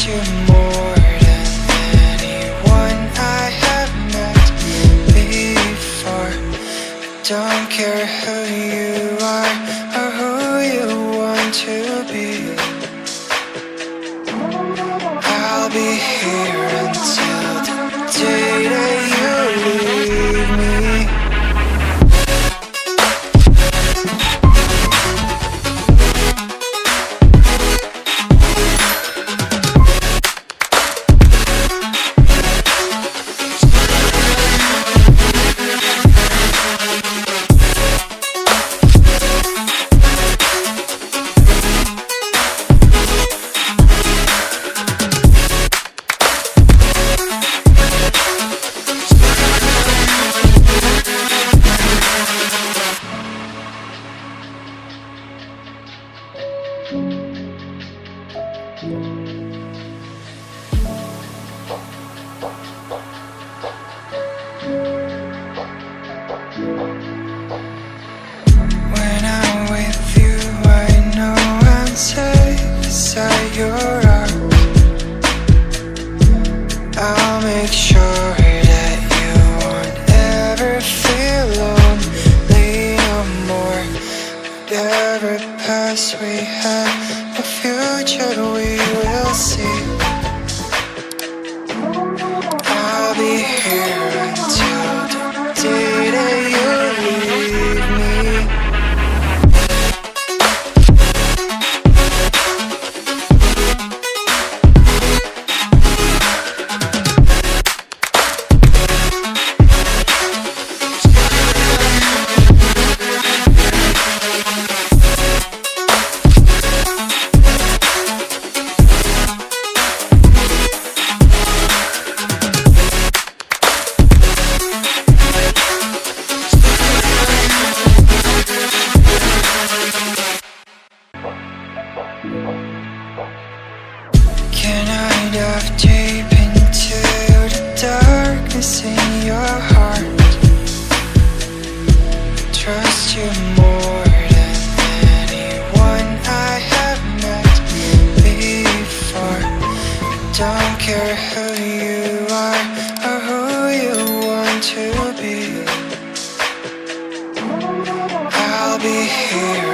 trust you more than anyone I have met before. I don't care who you are or who you want to be. I'll be here until the day that you leave me. When I'm with you, I know I'm safe beside your arms. I'll make sure that you won't ever feel lonely no more. Whatever past we have, the future we will see. I'll be here until the day that you leave me. Can I dive deep into the darkness in your heart? Trust you more than anyone I have met before. I don't care who you are or who you want to be. I'll be here